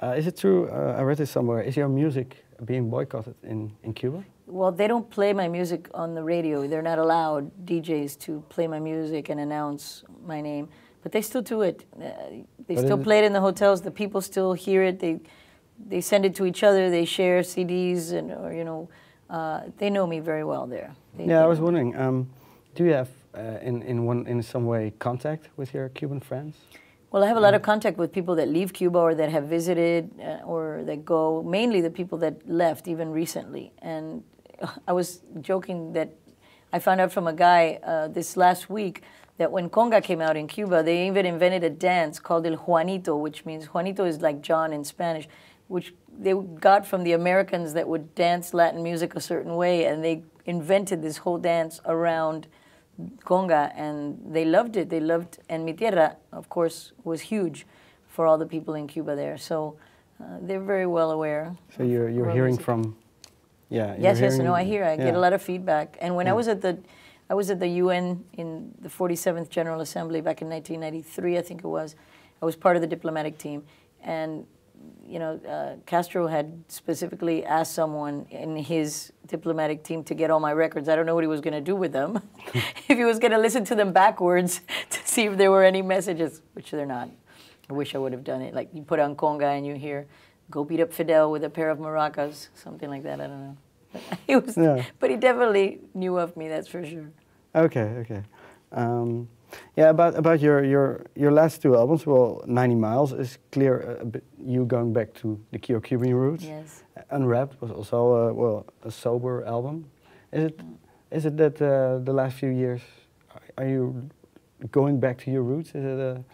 Is it true, I read this somewhere, is your music being boycotted in Cuba? Well, they don't play my music on the radio. They're not allowed, DJs, to play my music and announce my name. But they still do it. They still play it in the hotels. The people still hear it. They send it to each other. They share CDs, and or, you know, they know me very well there. Yeah, I was wondering, do you have in some way contact with your Cuban friends? Well, I have a lot of contact with people that leave Cuba or that have visited or that go, mainly the people that left even recently. And I was joking that I found out from a guy this last week that when conga came out in Cuba, they even invented a dance called El Juanito, which means Juanito is like John in Spanish, which they got from the Americans that would dance Latin music a certain way, and they invented this whole dance around conga, and they loved it. They loved, and Mi Tierra, of course, was huge for all the people in Cuba there. So they're very well aware. So you're hearing music from, yeah. Yes, yes, no, I hear. I get a lot of feedback. And when I was at the UN in the 47th General Assembly back in 1993, I think it was. I was part of the diplomatic team, and you know, Castro had specifically asked someone in his diplomatic team to get all my records. I don't know what he was going to do with them. If he was going to listen to them backwards to see if there were any messages, which they're not. I wish I would have done it. Like you put on conga and you hear, "Go beat up Fidel with a pair of maracas," something like that. I don't know. But, it was, but he definitely knew of me, that's for sure. Okay, okay. Yeah, about your last two albums, well, 90 Miles is clear you going back to the Cuban roots. Yes. Unwrapped was also well, a sober album. Is it that the last few years are you going back to your roots? Is it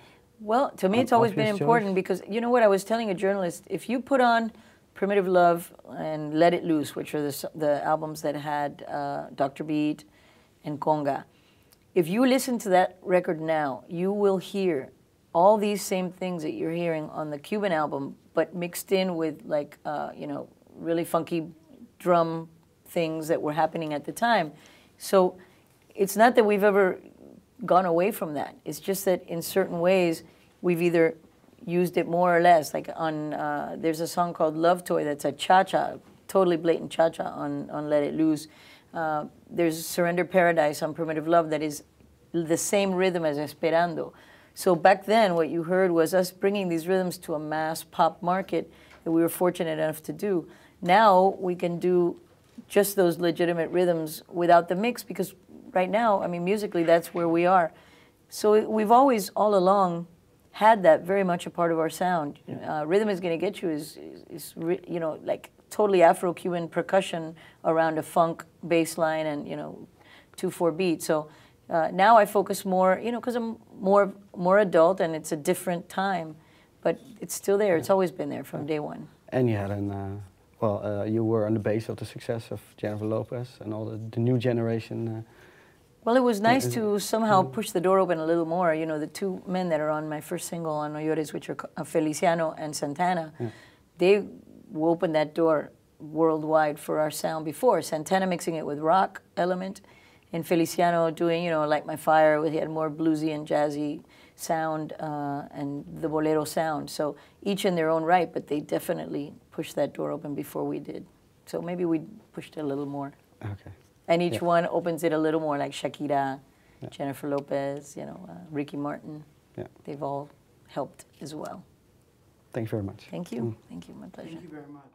well, to me it's always been important because you know what I was telling a journalist, if you put on Primitive Love and Let It Loose, which are the albums that had Dr. Beat and Conga, if you listen to that record now, you will hear all these same things that you're hearing on the Cuban album, but mixed in with like, you know, really funky drum things that were happening at the time. So it's not that we've ever gone away from that. It's just that in certain ways, we've either used it more or less. Like on, there's a song called Love Toy that's a cha-cha, totally blatant cha-cha on Let It Loose. There's Surrender Paradise on Primitive Love that is the same rhythm as Esperando. So back then, what you heard was us bringing these rhythms to a mass pop market that we were fortunate enough to do. Now we can do just those legitimate rhythms without the mix because right now, I mean, musically, that's where we are. So we've always, all along, had that very much a part of our sound. Rhythm is Gonna Get You is you know, like totally Afro-Cuban percussion around a funk bass line and, you know, 2/4 beat. So now I focus more, you know, because I'm more adult and it's a different time, but it's still there. It's always been there from day one. And you had an, well, you were on the base of the success of Jennifer Lopez and all the new generation. Well, it was nice to somehow push the door open a little more. You know, the two men that are on my first single on No Llores, which are Feliciano and Santana, they opened that door worldwide for our sound before. Santana mixing it with rock element, and Feliciano doing, you know, Light My Fire, he had more bluesy and jazzy sound and the bolero sound. So each in their own right, but they definitely pushed that door open before we did. So maybe we pushed it a little more. Okay. And each one opens it a little more, like Shakira, Jennifer Lopez, you know, Ricky Martin. Yeah. They've all helped as well. Thank you very much. Thank you. Thank you. My pleasure. Thank you very much.